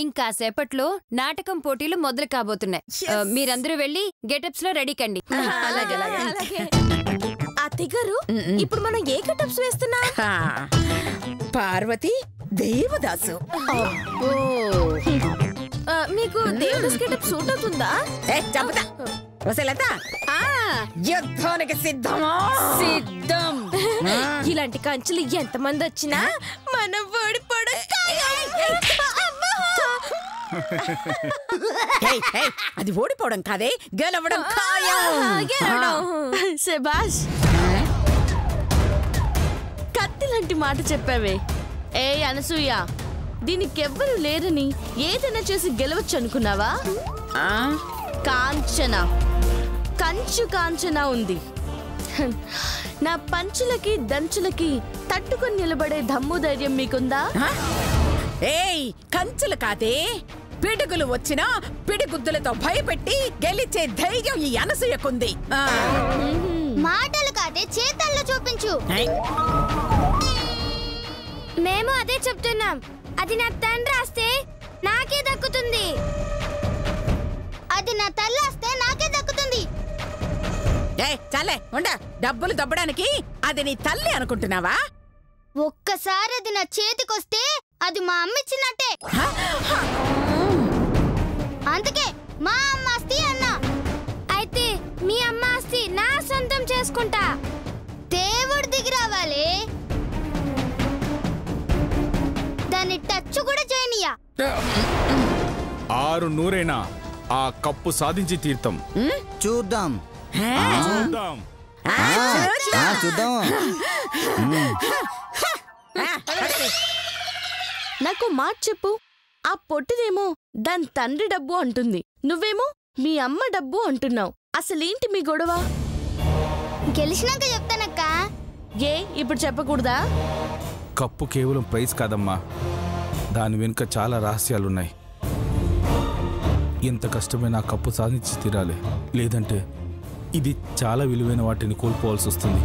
ఇంకాసేపట్లో నాటకం పోటీలు మొదలు కాబోతున్నాయి. మీరందరూ వెళ్ళి గెటప్స్ లో రెడీ కండి. అత్తయ్య గారు, ఇప్పుడు మనం ఏ గెటప్స్ వేస్తున్నాం? పార్వతి దేవదాసు. మీకు దేవదాస్ గెటప్ సూట్ అవుతుందా? చెబుతా. వసలత యుద్ధానికి సిద్ధమా? సిద్ధం. ఇలాంటి కంచులు ఎంతమంది వచ్చినా మనం ఓడిపోవడం అది ఓడిపోవడం కాదే, గెలవడం ఖాయం. శభాష్, కత్తి లాంటి మాట చెప్పావే. ఏ అనసూయ, దీనికెవ్వరూ లేరని ఏదైనా చేసి గెలవచ్చు అనుకున్నావా? కాంచన, కంచు కాంచన ఉంది. నా పంచులకి దంచులకి తట్టుకొని నిలబడే దమ్ము ధైర్యం మీకుందా? ఏయ్, కంచులు కాదే, పిడుగులు వచ్చినా పిడిగుద్దులతో భయపెట్టి గెలిచే ధైర్యం ఈ అనసూయకుంది. మాటలు కాదే, చేతల్లో చూపించు. మేము అదే చెప్తున్నాం. అది నా తండ్రి ఆస్తే నాకే దక్కుతుంది, అది నా తల్లి ఆస్తే నాకే దక్కుతుంది. చాలే ఉండ. డబ్బులు దబ్బడానికి అది నీ తల్లి అనుకుంటున్నావా? ఒక్కసారి అది నా చేతికొస్తే అది మా అమ్మ ఇచ్చినట్టే. అందుకే మా అమ్మ ఆస్తి అన్నా. అయితే మీ అమ్మ ఆస్తి నా సొంతం చేసుకుంటా. దేవుడు దిగి రావాలి, దాన్ని టచ్ కూడా చేయనియా. 6 నూరైనా ఆ కప్పు సాధించి తీర్థం. చూద్దాం. నాకు మాట చెప్పు. ఆ పొట్టిదేమో దాని తండ్రి డబ్బు అంటుంది, నువ్వేమో మీ అమ్మ డబ్బు అంటున్నావు. అసలేంటి మీ గొడవ? గెలిచినాక చెప్తానక్క. ఏ ఇప్పుడు చెప్పకూడదా? కప్పు కేవలం ప్రైజ్ కాదమ్మా, దాని వెనుక చాలా రహస్యాలున్నాయి. ఎంత కష్టమైన ఆ కప్పు సాధించి తీరాలి, లేదంటే ఇది చాలా విలువైన వాటిని కోల్పోవాల్సి వస్తుంది.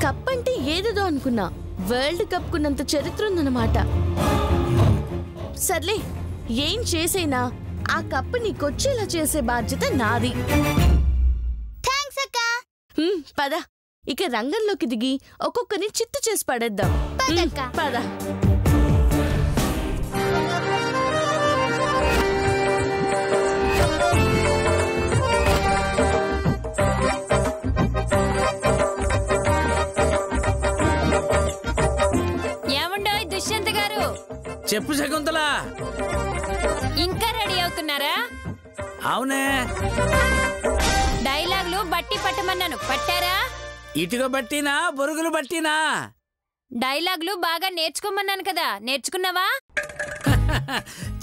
కప్ అంటే ఏదేదో అనుకున్నా, వరల్డ్ కప్ కున్నంత చరిత్ర ఉందన్నమాట. సర్లే, ఏం చేసైనా ఆ కప్పు నీకొచ్చేలా చేసే బాధ్యత నాది. థాంక్స్ అక్క. పద, ఇక రంగంలోకి దిగి ఒక్కొక్కరిని చిత్తు చేసి పడేద్దాం. పద. చెప్పు శకుంతల, ఇంకా రెడీ అవుతున్నారా? అవునే. డైలాగులు బట్టి పట్టమన్నాను, పట్టారా? ఇటుక బట్టినా బొరుగులు బట్టినా? డైలాగులు బాగా నేర్చుకోమన్నాను కదా, నేర్చుకున్నావా?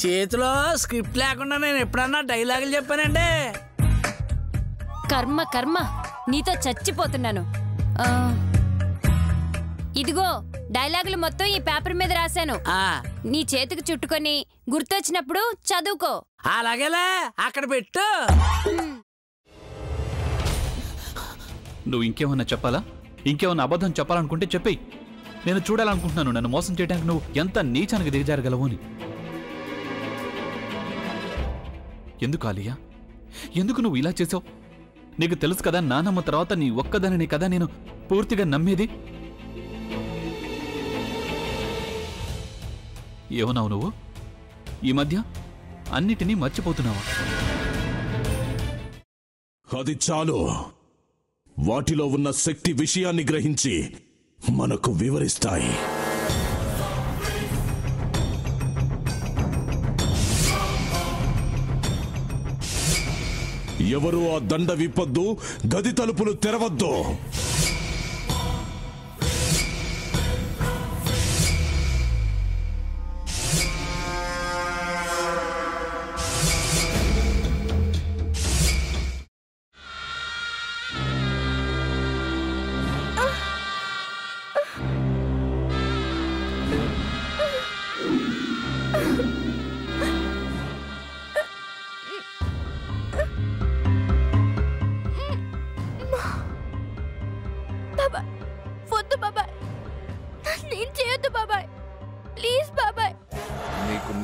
చేతిలో స్క్రిప్ట్ లేకుండా నేను ఎప్పుడన్నా డైలాగులు చెప్పానంటే? కర్మ కర్మ, నీతో చచ్చిపోతున్నాను. ఇదిగో డైలాగులు మొత్తం ఈ పేపర్ మీద రాశాను, నీ చేతికి చుట్టుకొని గుర్తొచ్చినప్పుడు చదువుకో. అలాగేలే, అక్కడ పెట్టు. నువ్వు ఇంకేమన్నా చెప్పాలా? ఇంకేమన్నా అబద్ధం చెప్పాలనుకుంటే చెప్పేయి. నేను చూడాలనుకుంటున్నాను నన్ను మోసం చేయడానికి నువ్వు ఎంత నీచానికి దిగజారగలవు అని. ఎందుకు ఆలియా, ఎందుకు నువ్వు ఇలా చేసావు? నీకు తెలుసు కదా, నానమ్మ తర్వాత నీ ఒక్కదానిని కదా నేను పూర్తిగా నమ్మేది. ఏమన్నావు నువ్వు? ఈ మధ్య అన్నిటినీ మర్చిపోతున్నావా? అది చాలు. వాటిలో ఉన్న శక్తి విషయాన్ని గ్రహించి మనకు వివరిస్తాయి. ఎవరు ఆ దండ విప్పొద్దు, గది తలుపులు తెరవద్దు.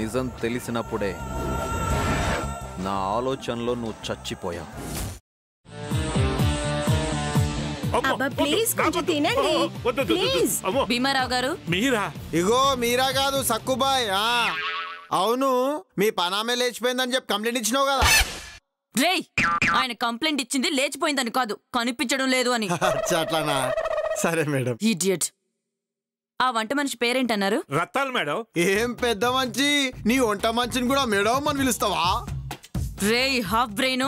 నిజం తెలిసినప్పుడే నా ఆలోచనలో నువ్వు చచ్చిపోయావు. ప్లీజ్ కొంచెం తినండి ప్లీజ్. భీమారావు గారు మీరా? ఇగో మీరా కాదు సక్కుబాయ్. అవును, మీ పనామే లేచిపోయిందని చెప్పి కంప్లైంట్ ఇచ్చినావు కదా. రేయ్, ఆయన కంప్లైంట్ ఇచ్చింది లేచిపోయిందని కాదు, కనిపించడం లేదు అని. అట్లానా? సరే మేడం. ఇడియట్. ఆ వంట మనిషి పేరేంటన్నారు? రత్తాలు మేడం. ఏం పెద్ద మంచి, నీ వంట మంచిని కూడా మేడం అని పిలుస్తావా? రేయ్ హాఫ్ బ్రెయిన్,